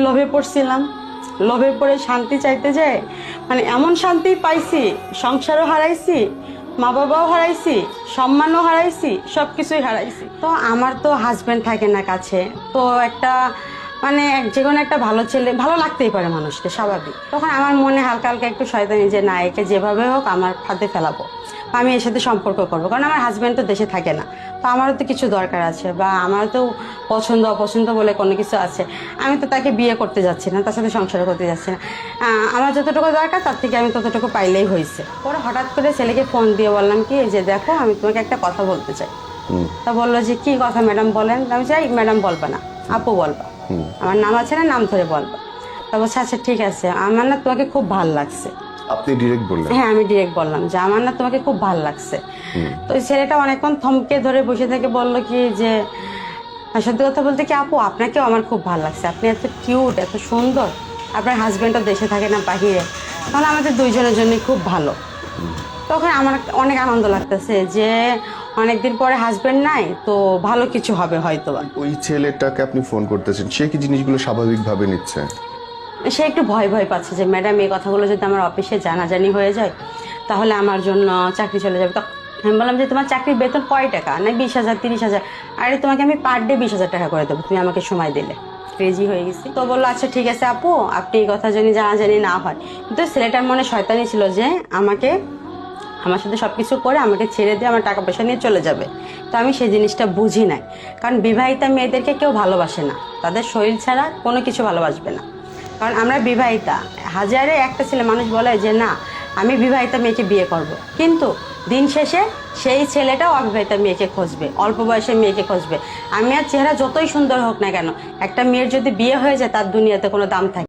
লোভে পড়ছিলাম, লোভে পড়ে শান্তি চাইতে যায় মানে এমন শান্তি পাইছি, সংসারও হারাইছি, মা বাবাও হারাইছি, সম্মানও হারাইছি, সব কিছুই হারাইছি। তো আমার তো হাজব্যান্ড থাকে না কাছে, তো একটা মানে যে কোনো একটা ভালো ছেলে ভালো লাগতেই পারে মানুষকে, স্বাভাবিক। তখন আমার মনে হালকা হালকা একটু শয়তানি যে না, একে যেভাবে হোক আমার ফাঁদে ফেলাবো, আমি এর সাথে সম্পর্ক করবো, কারণ আমার হাজব্যান্ড তো দেশে থাকে না, তো আমারও তো কিছু দরকার আছে বা আমারও তো পছন্দ অপছন্দ বলে কোনো কিছু আছে। আমি তো তাকে বিয়ে করতে যাচ্ছি না, তার সাথে সংসার করতে যাচ্ছি না। আমার যতটুকু দরকার তার থেকে আমি ততটুকু পাইলেই হয়েছে। পরে হঠাৎ করে ছেলেকে ফোন দিয়ে বললাম কি যে দেখো আমি তোমাকে একটা কথা বলতে চাই। তা বললো যে কি কথা ম্যাডাম বলেন। আমি চাই ম্যাডাম বলবা না, আপু বলবা, আমার নাম আছে না, নাম ধরে বলবা। তা বলছে আচ্ছা ঠিক আছে, আমার না তোমাকে খুব ভালো লাগছে। আপনি ডিরেক্ট বললেন? হ্যাঁ আমি ডিরেক্ট বললাম যে আমার না তোমাকে খুব ভালো লাগছে। তো ওই ছেলেটা অনেকক্ষণ থমকে ধরে বসে থেকে বলল কি যে সত্যি কথা বলতে কি আপু, আপনাকেও আমার খুব ভালো লাগছে, আপনি এত কিউট, এত সুন্দর, আপনার হাজবেন্ডও দেশে থাকে না বাহিরে, তাহলে আমাদের দুইজনের জন্যই খুব ভালো। তখন আমার অনেক আনন্দ লাগতেছে যে অনেকদিন পরে হাজবেন্ড নাই, তো ভালো কিছু হবে হয়তো। ওই ছেলেটাকে আপনি ফোন করতেছেন, সে কি জিনিসগুলো স্বাভাবিকভাবে নিচ্ছে? সে একটু ভয় ভয় পাচ্ছে যে ম্যাডাম এই কথাগুলো যদি আমার অফিসে জানাজানি হয়ে যায় তাহলে আমার জন্য চাকরি চলে যাবে। তো আমি বললাম যে তোমার চাকরির বেতন কয় টাকা, না 20,000 30,000? আরে তোমাকে আমি পার ডে 20,000 টাকা করে দেবো, তুমি আমাকে সময় দিলে। ক্রেজি হয়ে গেছি। তো বললো আচ্ছা ঠিক আছে আপু, আপনি এই কথা জানি জানাজানি না হয়। কিন্তু ছেলেটার মনে শয়তানি ছিল যে আমার সাথে সব কিছু করে আমাকে ছেড়ে দিয়ে আমার টাকা পয়সা নিয়ে চলে যাবে। তো আমি সেই জিনিসটা বুঝি নাই, কারণ বিবাহিতা মেয়েদেরকে কেউ ভালোবাসে না, তাদের শরীর ছাড়া কোনো কিছু ভালোবাসবে না। কারণ আমরা বিবাহিতা, হাজারে একটা ছেলে মানুষ বলে যে না আমি বিবাহিতা মেয়েকে বিয়ে করব, কিন্তু দিন শেষে সেই ছেলেটাও অবিবাহিতা মেয়েকে খুঁজবে, অল্প বয়সের মেয়েকে খুঁজবে। আমি আর চেহারা যতই সুন্দর হোক না কেন, একটা মেয়ের যদি বিয়ে হয়ে যায় তার দুনিয়াতে কোনো দাম থাকে।